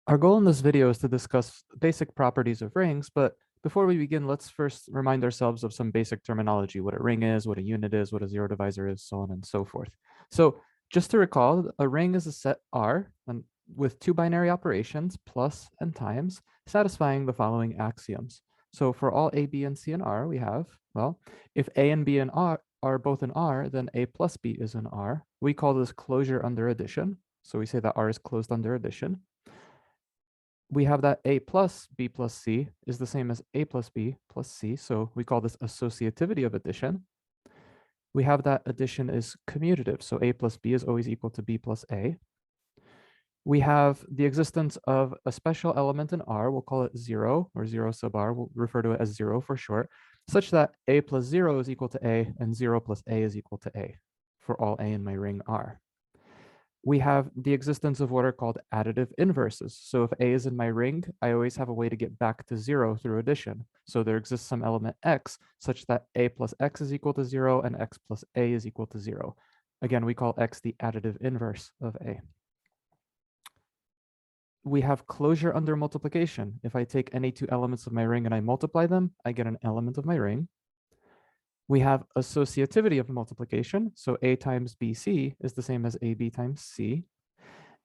Our goal in this video is to discuss basic properties of rings, but before we begin, let's first remind ourselves of some basic terminology, what a ring is, what a unit is, what a zero divisor is, so on and so forth. So just to recall, a ring is a set R with two binary operations, plus and times, satisfying the following axioms. So for all A, B, and C in R, we have, well, if A and B and R are both in R, then A plus B is in R. We call this closure under addition. So we say that R is closed under addition. We have that A plus B plus C is the same as A plus B plus C. So we call this associativity of addition. We have that addition is commutative. So A plus B is always equal to B plus A. We have the existence of a special element in R. We'll call it 0 or 0 sub R. We'll refer to it as 0 for short, such that A plus 0 is equal to A and 0 plus A is equal to A for all A in my ring R. We have the existence of what are called additive inverses. So if A is in my ring, I always have a way to get back to 0 through addition. So there exists some element x such that A plus x is equal to 0 and x plus A is equal to 0. Again, we call x the additive inverse of A. We have closure under multiplication. If I take any two elements of my ring and I multiply them, I get an element of my ring. We have associativity of multiplication. So A times BC is the same as AB times C.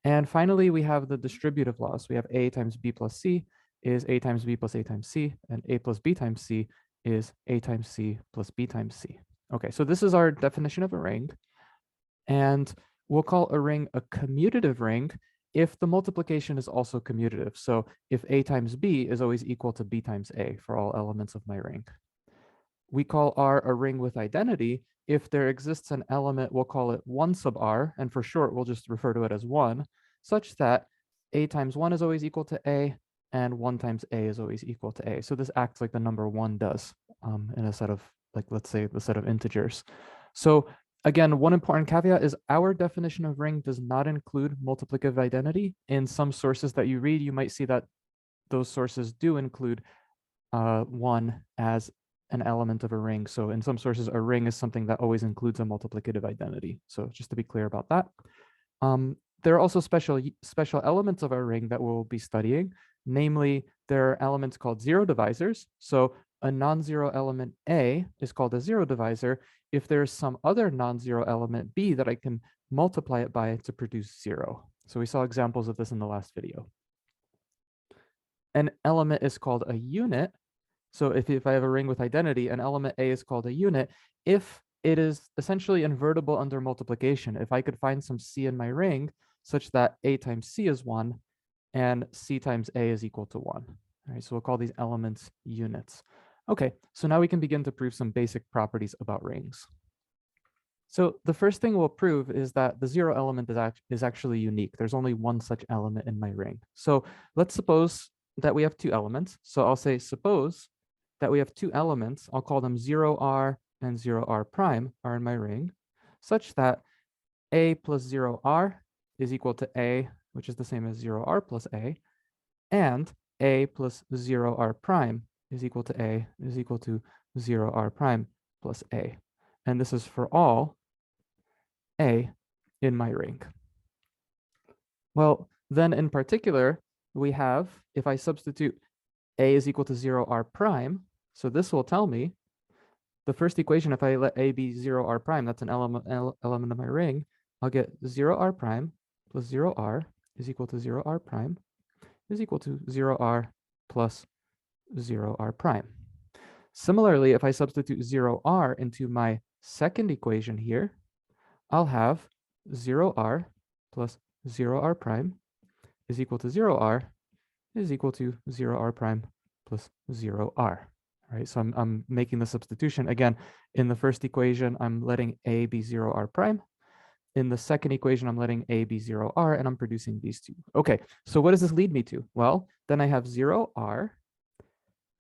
And finally, we have the distributive laws. We have A times B plus C is A times B plus A times C, and A plus B times C is A times C plus B times C. Okay, so this is our definition of a ring. And we'll call a ring a commutative ring if the multiplication is also commutative. So if A times B is always equal to B times A for all elements of my ring. We call R a ring with identity if there exists an element, we'll call it 1 sub R, and for short, we'll just refer to it as 1, such that A times 1 is always equal to A, and 1 times A is always equal to A. So this acts like the number 1 does in a set of, like, let's say the set of integers. So again, one important caveat is our definition of ring does not include multiplicative identity. In some sources that you read, you might see that those sources do include 1 as an element of a ring. So in some sources, a ring is something that always includes a multiplicative identity. So just to be clear about that. There are also special elements of our ring that we'll be studying. Namely, there are elements called zero divisors. So a non-zero element A is called a zero divisor if there's some other non-zero element B that I can multiply it by to produce 0. So we saw examples of this in the last video. An element is called a unit. So if I have a ring with identity, an element A is called a unit if it is essentially invertible under multiplication. If I could find some C in my ring such that A times C is 1 and C times A is equal to 1. All right, so we'll call these elements units. Okay, so now we can begin to prove some basic properties about rings. So the first thing we'll prove is that the 0 element is actually unique. There's only one such element in my ring. So let's suppose that we have two elements. So I'll say suppose that we have two elements, I'll call them 0R and 0R prime are in my ring, such that A plus 0R is equal to A, which is the same as 0R plus A, and A plus 0R prime is equal to A is equal to 0R prime plus A. And this is for all A in my ring. Well, then in particular, we have, if I substitute A is equal to 0R prime, so this will tell me the first equation, if I let A be 0R prime, that's an element of my ring, I'll get 0R prime plus 0R is equal to 0R prime is equal to 0R plus 0R prime. Similarly, if I substitute 0R into my second equation here, I'll have 0R plus 0R prime is equal to 0R is equal to 0R prime plus 0R. Right, so I'm making the substitution. Again, in the first equation, I'm letting A be 0R prime. In the second equation, I'm letting A be 0R, and I'm producing these two. Okay, so what does this lead me to? Well, then I have 0R.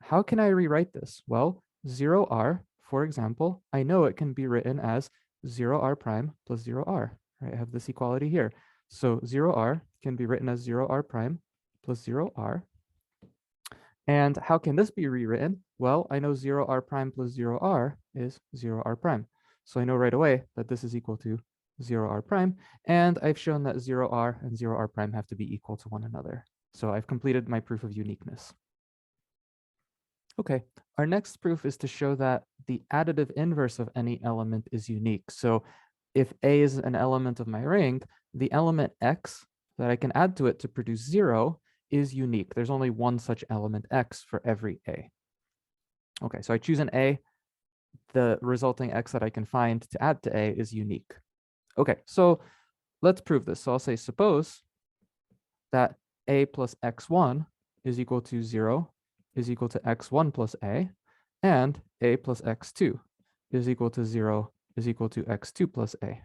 How can I rewrite this? Well, 0R, for example, I know it can be written as 0R prime plus 0R. Right, I have this equality here. So 0R can be written as 0R prime plus 0R. And how can this be rewritten? Well, I know 0R prime plus 0R is 0R prime. So I know right away that this is equal to 0r prime, and I've shown that 0r and 0r prime have to be equal to one another. So I've completed my proof of uniqueness. Okay, our next proof is to show that the additive inverse of any element is unique. So if A is an element of my ring, the element X that I can add to it to produce 0 is unique. There's only one such element X for every A. Okay, so I choose an A. The resulting X that I can find to add to A is unique. Okay, so let's prove this. So I'll say, suppose that A plus X1 is equal to 0 is equal to X1 plus A, and A plus X2 is equal to 0 is equal to X2 plus A,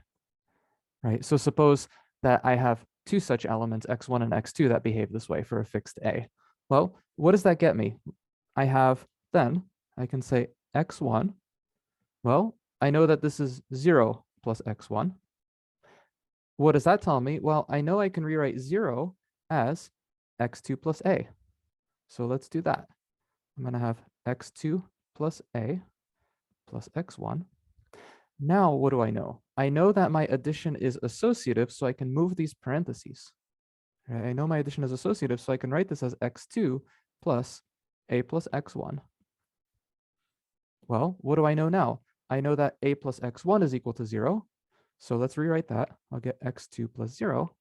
right? So suppose that I have two such elements, X1 and X2, that behave this way for a fixed A. Well, what does that get me? I can say X1. Well, I know that this is 0 plus X1. What does that tell me? Well, I know I can rewrite 0 as X2 plus A. So let's do that. I'm going to have X2 plus A plus X1. Now, what do I know? I know that my addition is associative, so I can move these parentheses. Right? I know my addition is associative, so I can write this as X2 plus A plus X1. Well, what do I know now? I know that A plus X1 is equal to 0. So let's rewrite that. I'll get X2 plus 0.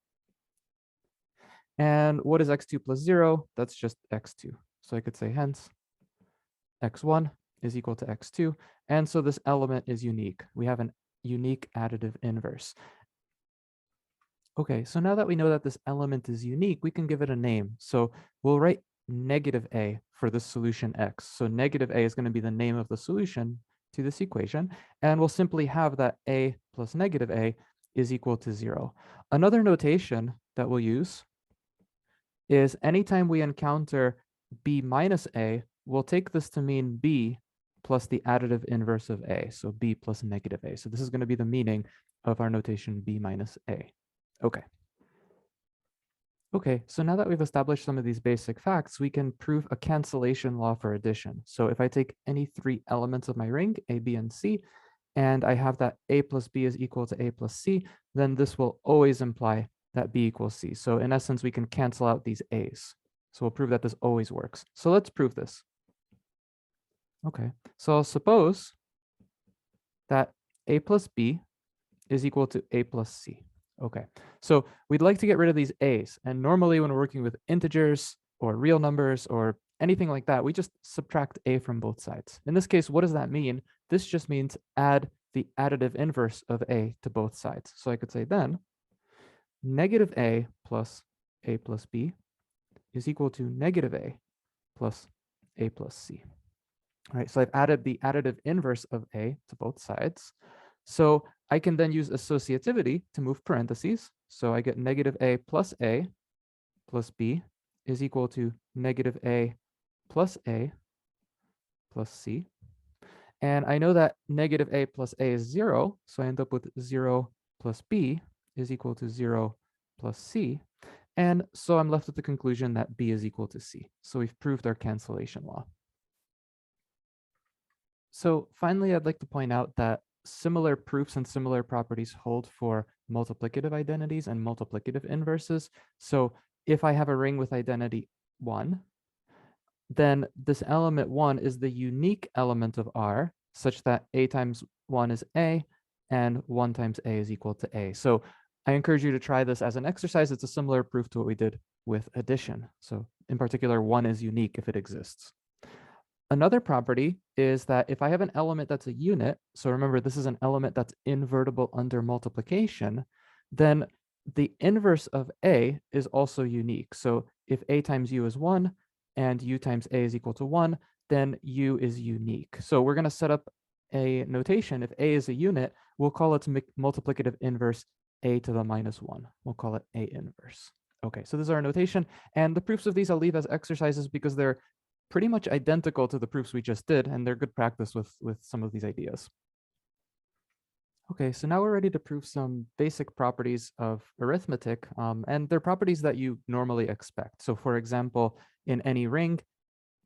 And what is X2 plus 0? That's just X2. So I could say hence X1 is equal to X2. And so this element is unique. We have an unique additive inverse. Okay, so now that we know that this element is unique, we can give it a name. So we'll write negative A for the solution X. So negative A is going to be the name of the solution to this equation. And we'll simply have that A plus negative A is equal to 0. Another notation that we'll use is anytime we encounter B minus A, we'll take this to mean B plus the additive inverse of A, so B plus negative A. So this is going to be the meaning of our notation B minus A. Okay. Okay, so now that we've established some of these basic facts, we can prove a cancellation law for addition. So if I take any three elements of my ring, A, B, and C, and I have that A plus B is equal to A plus C, then this will always imply that B equals C. So in essence, we can cancel out these A's. So we'll prove that this always works. So let's prove this. Okay, so I'll suppose that A plus B is equal to A plus C. Okay, so we'd like to get rid of these A's. And normally when we're working with integers or real numbers or anything like that, we just subtract A from both sides. In this case, what does that mean? This just means add the additive inverse of A to both sides. So I could say then negative A plus B is equal to negative A plus C. All right, so I've added the additive inverse of A to both sides. So I can then use associativity to move parentheses. So I get negative A plus B is equal to negative A plus C. And I know that negative A plus A is 0. So I end up with 0 plus B is equal to 0 plus C. And so I'm left with the conclusion that B is equal to C. So we've proved our cancellation law. So finally, I'd like to point out that similar proofs and similar properties hold for multiplicative identities and multiplicative inverses. So if I have a ring with identity 1, then this element 1 is the unique element of R, such that A times 1 is A, and 1 times A is equal to A. So I encourage you to try this as an exercise. It's a similar proof to what we did with addition. So in particular, 1 is unique if it exists. Another property is that if I have an element that's a unit, so remember this is an element that's invertible under multiplication, then the inverse of A is also unique. So if A times U is 1 and U times A is equal to 1, then U is unique. So we're going to set up a notation. If A is a unit, we'll call its multiplicative inverse A to the minus 1. We'll call it A inverse. Okay, so this is our notation. And the proofs of these I'll leave as exercises because they're pretty much identical to the proofs we just did, and they're good practice with some of these ideas. Okay, so now we're ready to prove some basic properties of arithmetic, and they're properties that you normally expect. So for example, in any ring,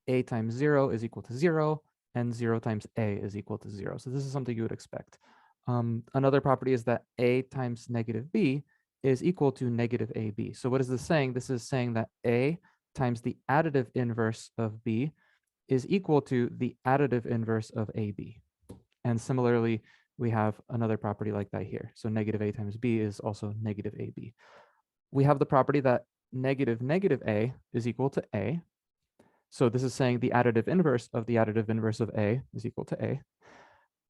A times 0 is equal to 0, and 0 times A is equal to 0. So this is something you would expect. Another property is that a times negative b is equal to negative ab. So what is this saying? This is saying that a times the additive inverse of b is equal to the additive inverse of ab. And similarly, we have another property like that here. So negative a times b is also negative ab. We have the property that negative negative a is equal to a. So this is saying the additive inverse of the additive inverse of a is equal to a.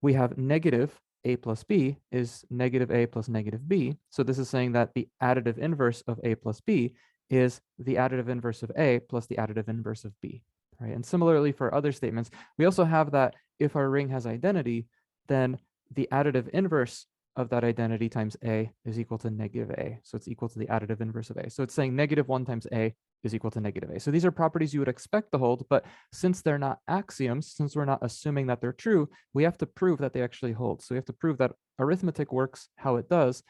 We have negative a plus b is negative a plus negative b. So this is saying that the additive inverse of a plus b is the additive inverse of a plus the additive inverse of b. Right? And similarly for other statements, we also have that if our ring has identity, then the additive inverse of that identity times a is equal to negative a. So it's equal to the additive inverse of a. So it's saying negative 1 times a is equal to negative a. So these are properties you would expect to hold, but since they're not axioms, since we're not assuming that they're true, we have to prove that they actually hold. So we have to prove that arithmetic works how it does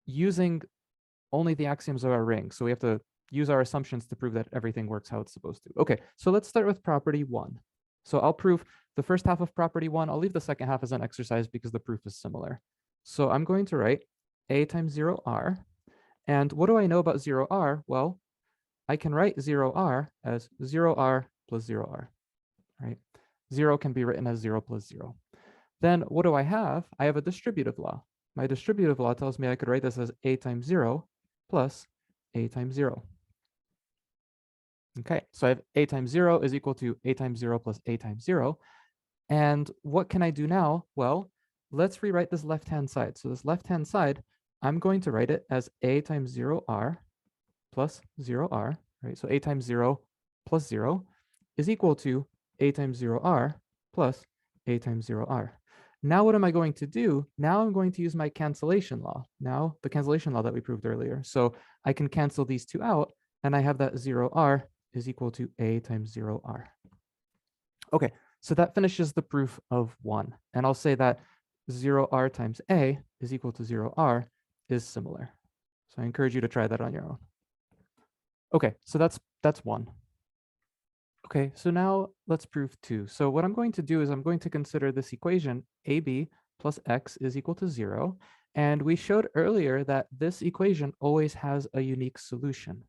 using only the axioms of our ring. So we have to use our assumptions to prove that everything works how it's supposed to. Okay, so let's start with property 1. So I'll prove the first half of property 1. I'll leave the second half as an exercise because the proof is similar. So I'm going to write a times 0r. And what do I know about 0r? Well, I can write 0r as 0r plus 0r, right? 0 can be written as 0 plus 0. Then what do I have? I have a distributive law. My distributive law tells me I could write this as a times 0 plus a times 0. Okay, so I have a times 0 is equal to a times 0 plus a times 0. And what can I do now? Well, let's rewrite this left-hand side. So this left-hand side, I'm going to write it as a times 0r plus 0r, right? So a times 0 plus 0 is equal to a times 0r plus a times 0r. Now what am I going to do? Now I'm going to use my cancellation law. Now the cancellation law that we proved earlier. So I can cancel these two out, and I have that 0r is equal to a times 0r. Okay, so that finishes the proof of 1. And I'll say that 0r times a is equal to 0r is similar. So I encourage you to try that on your own. Okay, so that's 1. Okay, so now let's prove 2. So what I'm going to do is I'm going to consider this equation ab plus x is equal to 0. And we showed earlier that this equation always has a unique solution.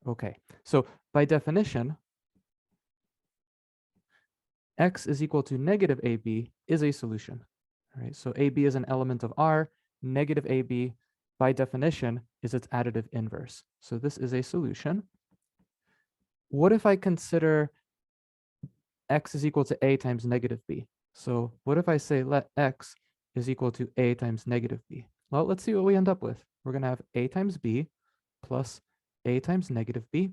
Okay, so by definition, x is equal to negative ab is a solution. All right, so ab is an element of R, negative ab by definition is its additive inverse. So this is a solution. What if I consider x is equal to a times negative b? So what if I say let x is equal to a times negative b? Well, let's see what we end up with. We're going to have a times b plus a times negative b.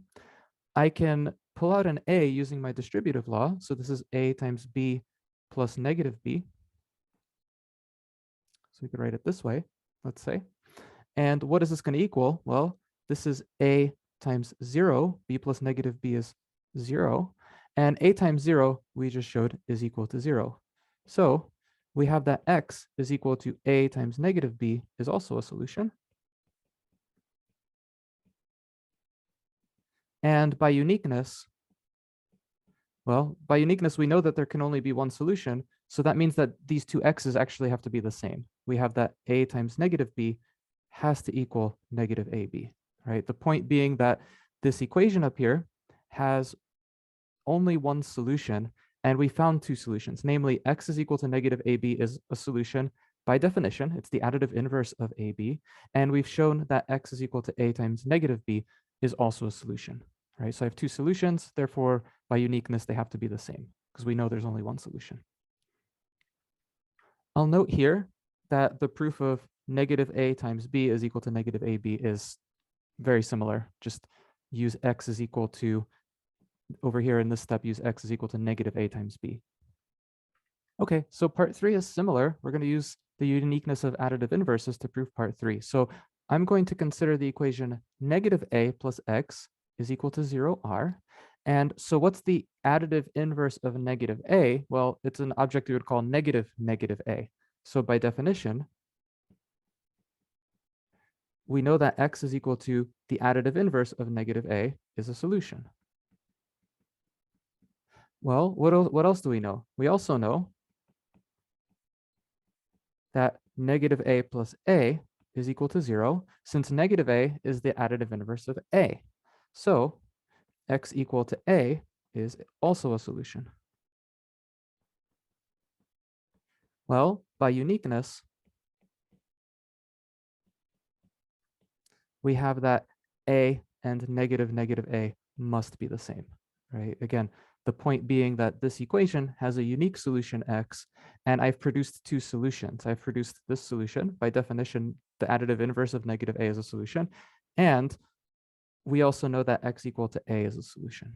I can pull out an a using my distributive law. So this is a times b plus negative b. So we could write it this way, let's say. And what is this going to equal? Well, this is a times 0, b plus negative b is 0. And a times 0, we just showed, is equal to 0. So we have that x is equal to a times negative b is also a solution. And by uniqueness, well, by uniqueness, we know that there can only be one solution. So that means that these two x's actually have to be the same. We have that a times negative b has to equal negative ab, right? The point being that this equation up here has only one solution, and we found two solutions, namely x is equal to negative ab is a solution. By definition, it's the additive inverse of ab, and we've shown that x is equal to a times negative b is also a solution, right? So I have two solutions, therefore, by uniqueness, they have to be the same, because we know there's only one solution. I'll note here that the proof of negative a times b is equal to negative ab is very similar. Just use x is equal to, over here in this step, use x is equal to negative a times b. Okay, so part 3 is similar. We're going to use the uniqueness of additive inverses to prove part 3. So I'm going to consider the equation negative a plus x is equal to 0r. And so what's the additive inverse of negative a? Well, it's an object we would call negative negative a. So by definition, we know that x is equal to the additive inverse of negative a is a solution. Well, what else do we know? We also know that negative a plus a is equal to 0, since negative a is the additive inverse of a. So x equal to a is also a solution. Well, by uniqueness, we have that a and negative a must be the same, right? Again, the point being that this equation has a unique solution x, and I've produced two solutions. I've produced this solution. By definition, the additive inverse of negative a is a solution. And we also know that x equal to a is a solution.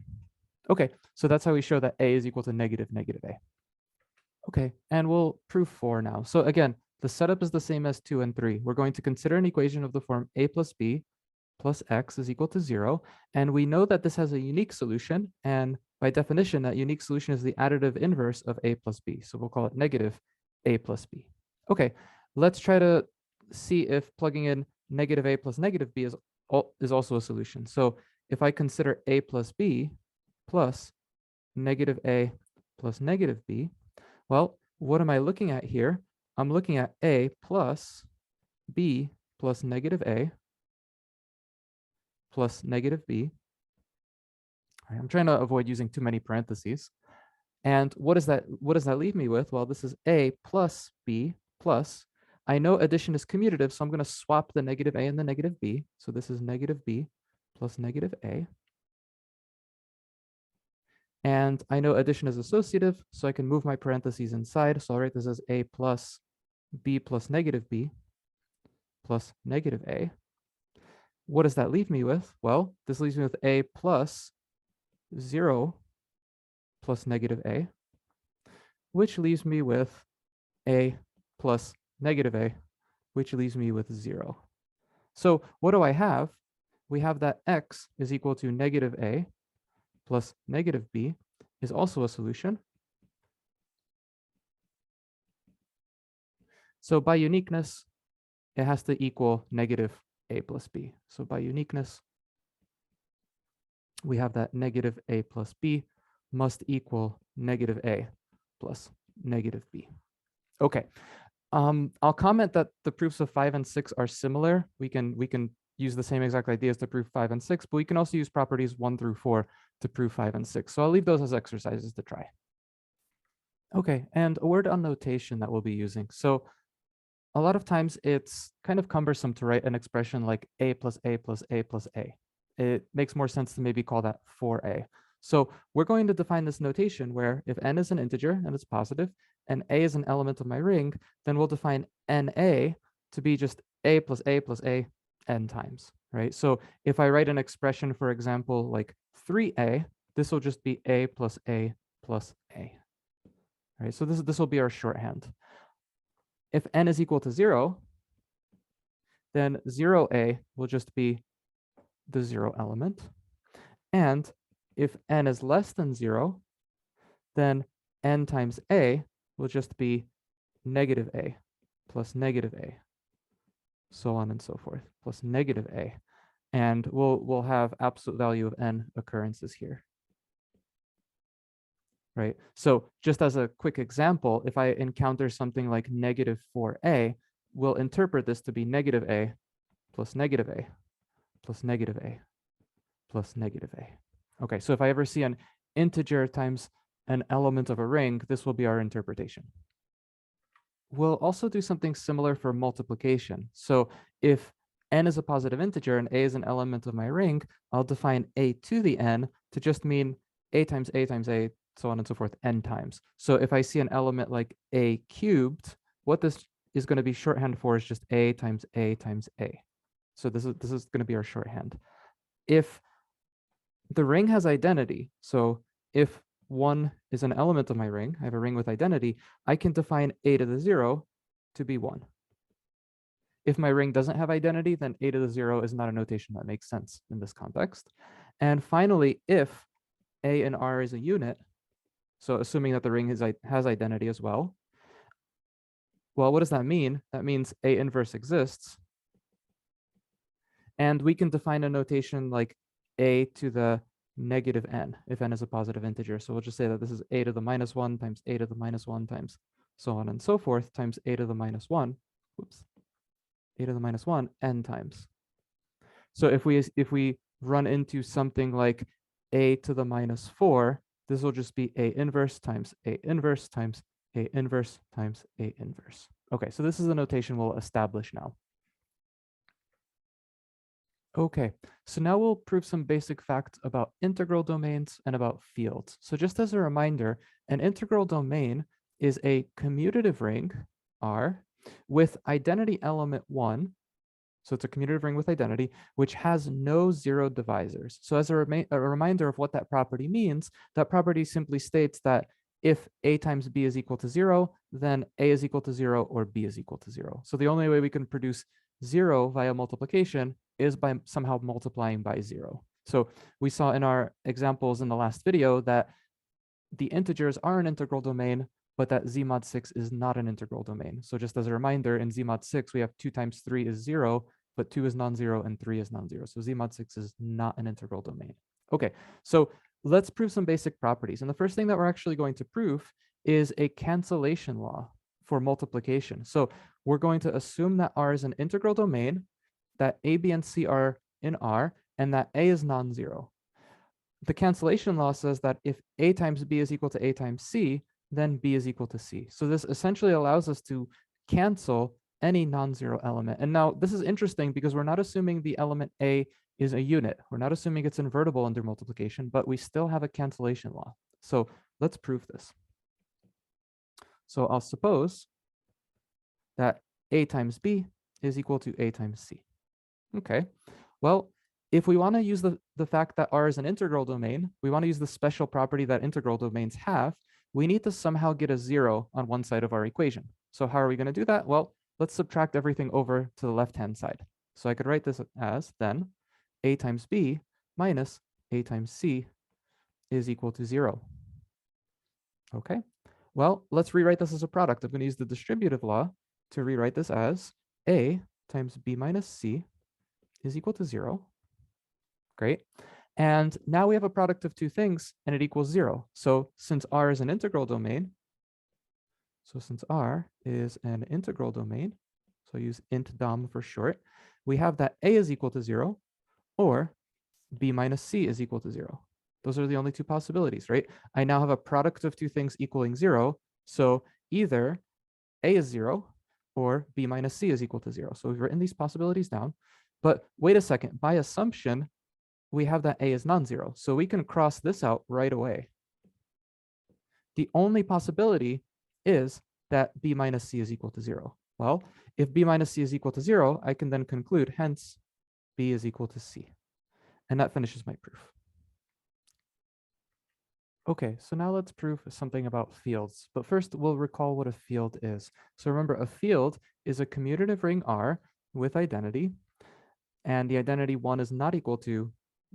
Okay, so that's how we show that a is equal to negative a. Okay, and we'll prove 4 now. So again, the setup is the same as 2 and 3. We're going to consider an equation of the form a plus b plus x is equal to 0. And we know that this has a unique solution. And by definition, that unique solution is the additive inverse of a plus b. So we'll call it negative a plus b. Okay, let's try to see if plugging in negative a plus negative b is also a solution. So if I consider a plus b plus negative a plus negative b, well, what am I looking at here? I'm looking at a plus b plus negative a plus negative b. All right, I'm trying to avoid using too many parentheses. And what does that leave me with? Well, this is a plus b plus. I know addition is commutative, so I'm going to swap the negative a and the negative b. So this is negative b plus negative a. And I know addition is associative, so I can move my parentheses inside. So I'll write this as a plus b plus negative b plus negative a. What does that leave me with? Well, this leaves me with a plus 0 plus negative a, which leaves me with a plus negative a, which leaves me with 0. So what do I have? We have that x is equal to negative a plus negative b is also a solution. So by uniqueness, it has to equal negative a plus b. So by uniqueness, we have that negative a plus b must equal negative a plus negative b. Okay. I'll comment that the proofs of 5 and 6 are similar. We can use the same exact ideas to prove 5 and 6, but we can also use properties 1 through 4 to prove 5 and 6. So I'll leave those as exercises to try. Okay, and a word on notation that we'll be using. So a lot of times it's kind of cumbersome to write an expression like a plus a plus a plus a. It makes more sense to maybe call that 4a. So we're going to define this notation where if n is an integer and it's positive, and a is an element of my ring, then we'll define na to be just a plus a plus a n times, right? So if I write an expression, for example, like 3a, this will just be a plus a plus a, right? So this will be our shorthand. If n is equal to 0, then 0a will just be the 0 element. And if n is less than 0, then n times a will just be negative a plus negative a, so on and so forth, plus negative a. And we'll have absolute value of n occurrences here. Right? So just as a quick example, if I encounter something like negative 4a, we'll interpret this to be negative a plus negative a plus negative a plus negative a. Okay, so if I ever see an integer times an element of a ring, this will be our interpretation. We'll also do something similar for multiplication. So if n is a positive integer and a is an element of my ring, I'll define a to the n to just mean a times a times a, so on and so forth, n times. So if I see an element like a cubed, what this is going to be shorthand for is just a times a times a. So this is going to be our shorthand. If the ring has identity, so if 1 is an element of my ring, I have a ring with identity, I can define a to the 0 to be 1. If my ring doesn't have identity, then a to the 0 is not a notation that makes sense in this context. And finally, if a and r is a unit, so assuming that the ring has identity as well, well, what does that mean? That means a inverse exists. And we can define a notation like a to the negative n, if n is a positive integer. So we'll just say that this is a to the minus 1 times a to the minus 1 times so on and so forth times a to the minus 1. whoops, a to the minus 1 n times. So if we run into something like a to the minus 4, this will just be a inverse times a inverse times a inverse times a inverse. Okay, so this is the notation we'll establish now. Okay, so now we'll prove some basic facts about integral domains and about fields. So just as a reminder, an integral domain is a commutative ring, R, with identity element 1. So it's a commutative ring with identity, which has no zero divisors. So as a reminder of what that property means, that property simply states that if a times b is equal to 0, then a is equal to 0 or b is equal to 0. So the only way we can produce 0 via multiplication is by somehow multiplying by 0. So we saw in our examples in the last video that the integers are an integral domain, but that z mod 6 is not an integral domain. So just as a reminder, in z mod 6, we have 2 times 3 is 0, but 2 is non-zero and 3 is non-zero. So z mod 6 is not an integral domain. Okay, so let's prove some basic properties. And the first thing that we're actually going to prove is a cancellation law for multiplication. So we're going to assume that R is an integral domain, that A, B, and C are in R, and that A is non-zero. The cancellation law says that if A times B is equal to A times C, then B is equal to C. So this essentially allows us to cancel any non-zero element. And now this is interesting because we're not assuming the element A is a unit. We're not assuming it's invertible under multiplication, but we still have a cancellation law. So let's prove this. So I'll suppose that A times B is equal to A times C. Okay, well, if we want to use the fact that R is an integral domain, we want to use the special property that integral domains have, we need to somehow get a 0 on one side of our equation. So how are we going to do that? Well, let's subtract everything over to the left-hand side. So I could write this as then A times B minus A times C is equal to 0. Okay, well, let's rewrite this as a product. I'm going to use the distributive law to rewrite this as A times B minus C is equal to 0. Great. And now we have a product of two things and it equals 0. So since R is an integral domain, so use int dom for short, we have that A is equal to 0 or B minus C is equal to 0. Those are the only two possibilities, right? I now have a product of two things equaling 0. So either A is 0 or B minus C is equal to 0. So we've written these possibilities down. But wait a second, by assumption, we have that A is non-zero. So we can cross this out right away. The only possibility is that B minus C is equal to 0. Well, if B minus C is equal to 0, I can then conclude, hence, B is equal to C. And that finishes my proof. Okay, so now let's prove something about fields. But first, we'll recall what a field is. So remember, a field is a commutative ring R with identity, and the identity 1 is not equal to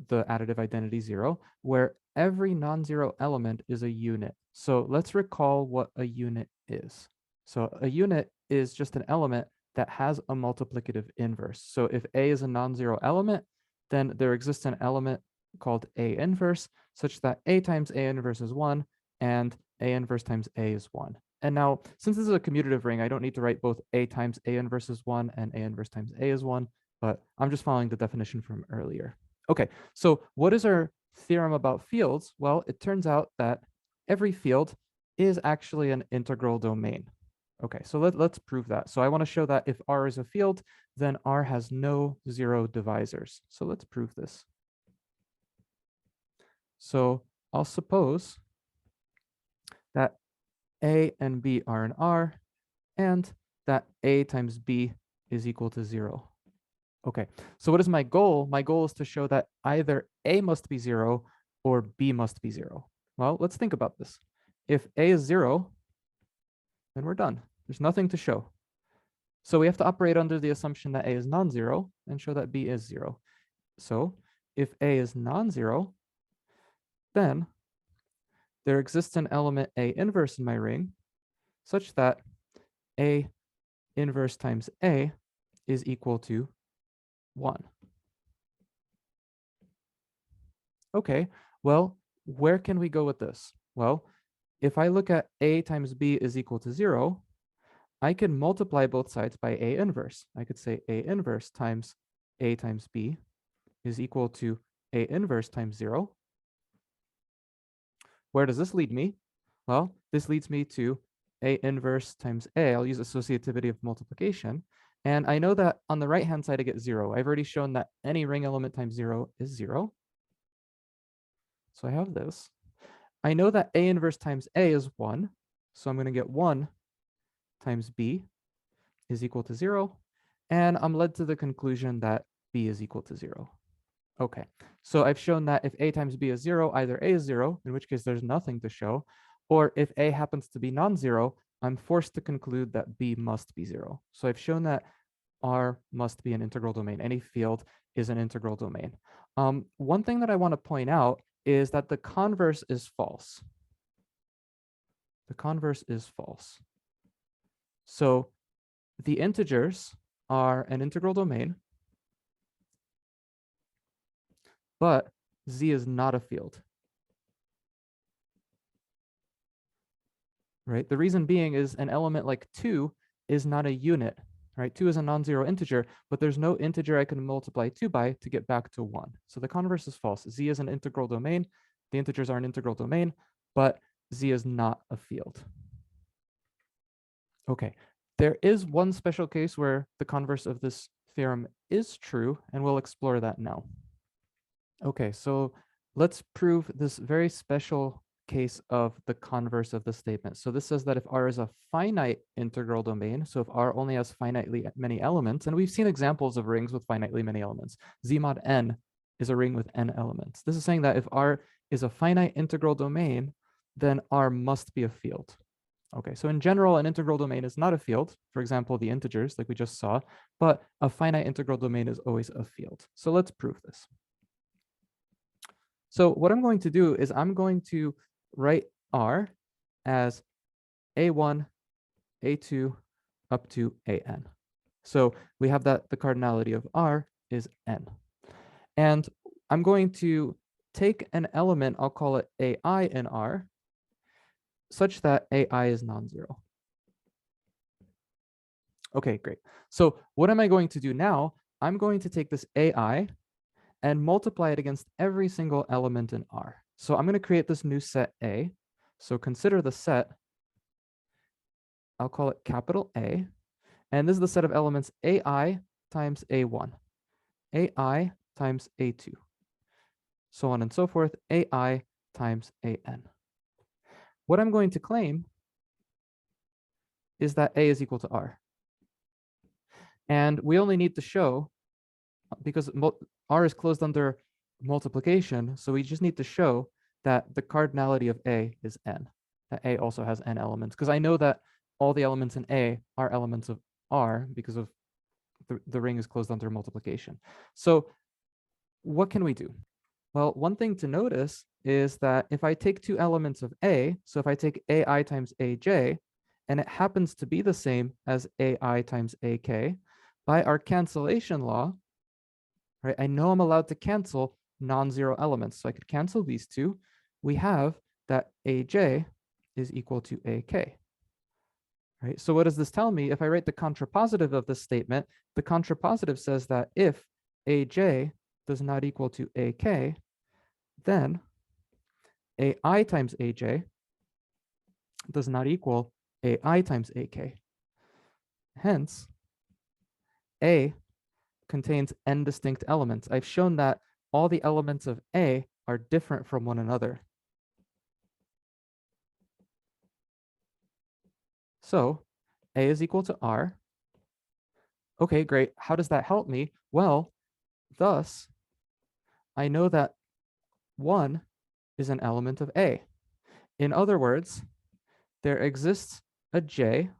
the additive identity 0, where every non-zero element is a unit. So let's recall what a unit is. So a unit is just an element that has a multiplicative inverse. So if A is a non-zero element, then there exists an element called A inverse, such that A times A inverse is 1, and A inverse times A is 1. And now, since this is a commutative ring, I don't need to write both A times A inverse is 1 and A inverse times A is 1, but I'm just following the definition from earlier. Okay, so what is our theorem about fields? Well, it turns out that every field is actually an integral domain. Okay, so let's prove that. So I want to show that if R is a field, then R has no zero divisors. So let's prove this. So I'll suppose that A and B are in R and that A times B is equal to 0. Okay, so what is my goal? My goal is to show that either A must be 0 or B must be 0. Well, let's think about this. If A is 0, then we're done. There's nothing to show. So we have to operate under the assumption that A is non-zero and show that B is 0. So if A is non-zero, then there exists an element A inverse in my ring such that A inverse times A is equal to 1. Okay, well, where can we go with this? Well, if I look at A times B is equal to 0, I can multiply both sides by A inverse. I could say A inverse times A times B is equal to A inverse times 0. Where does this lead me? Well, this leads me to A inverse times A. I'll use associativity of multiplication. And I know that on the right-hand side, I get 0. I've already shown that any ring element times 0 is 0. So I have this. I know that A inverse times A is 1. So I'm going to get 1 times B is equal to 0. And I'm led to the conclusion that B is equal to 0. Okay, so I've shown that if A times B is 0, either A is 0, in which case there's nothing to show, or if A happens to be non-zero, I'm forced to conclude that B must be 0. So I've shown that R must be an integral domain. Any field is an integral domain. One thing that I want to point out is that the converse is false. The converse is false. So the integers are an integral domain, but Z is not a field. Right? The reason being is an element like 2 is not a unit, right? 2 is a non-zero integer, but there's no integer I can multiply 2 by to get back to 1. So the converse is false. Z is an integral domain. The integers are an integral domain, but Z is not a field. Okay, there is one special case where the converse of this theorem is true, and we'll explore that now. Okay, so let's prove this very special case of the converse of the statement. So this says that if R is a finite integral domain, so if R only has finitely many elements, and we've seen examples of rings with finitely many elements. Z mod n is a ring with n elements. This is saying that if R is a finite integral domain, then R must be a field. Okay, so in general, an integral domain is not a field. For example, the integers, like we just saw, but a finite integral domain is always a field. So let's prove this. So what I'm going to do is I'm going to write R as A1, A2, up to AN. So we have that the cardinality of R is N. And I'm going to take an element, I'll call it AI in R, such that AI is non-zero. Okay, great. So what am I going to do now? I'm going to take this AI and multiply it against every single element in R. So I'm going to create this new set A. So consider the set, I'll call it capital A. And this is the set of elements AI times A1, AI times A2, so on and so forth, AI times AN. What I'm going to claim is that A is equal to R. And we only need to show, because R is closed under multiplication, so we just need to show that the cardinality of A is N, that A also has N elements, because I know that all the elements in A are elements of R because of the ring is closed under multiplication. So what can we do? Well, one thing to notice is that if I take two elements of A, so if I take AI times AJ, and it happens to be the same as AI times AK, by our cancellation law, right, I know I'm allowed to cancel non-zero elements. So I could cancel these two. We have that AJ is equal to AK. Right? So what does this tell me? If I write the contrapositive of this statement, the contrapositive says that if AJ does not equal to AK, then AI times AJ does not equal AI times AK. Hence, A contains n distinct elements. I've shown that all the elements of A are different from one another. So A is equal to R. Okay, great. How does that help me? Well, thus, I know that 1 is an element of A. In other words, there exists a J,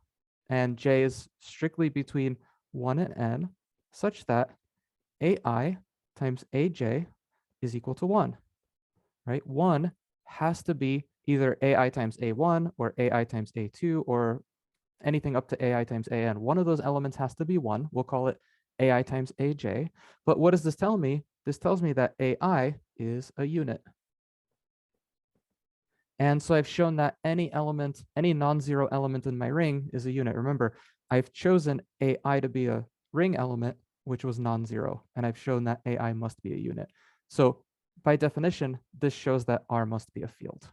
and J is strictly between 1 and n, such that AI times AJ is equal to 1, right? 1 has to be either AI times A1 or AI times A2 or anything up to AI times AN. One of those elements has to be 1. We'll call it AI times AJ. But what does this tell me? This tells me that AI is a unit. And so I've shown that any element, any non-zero element in my ring is a unit. Remember, I've chosen AI to be a ring element, which was non-zero, and I've shown that AI must be a unit. So by definition, this shows that R must be a field.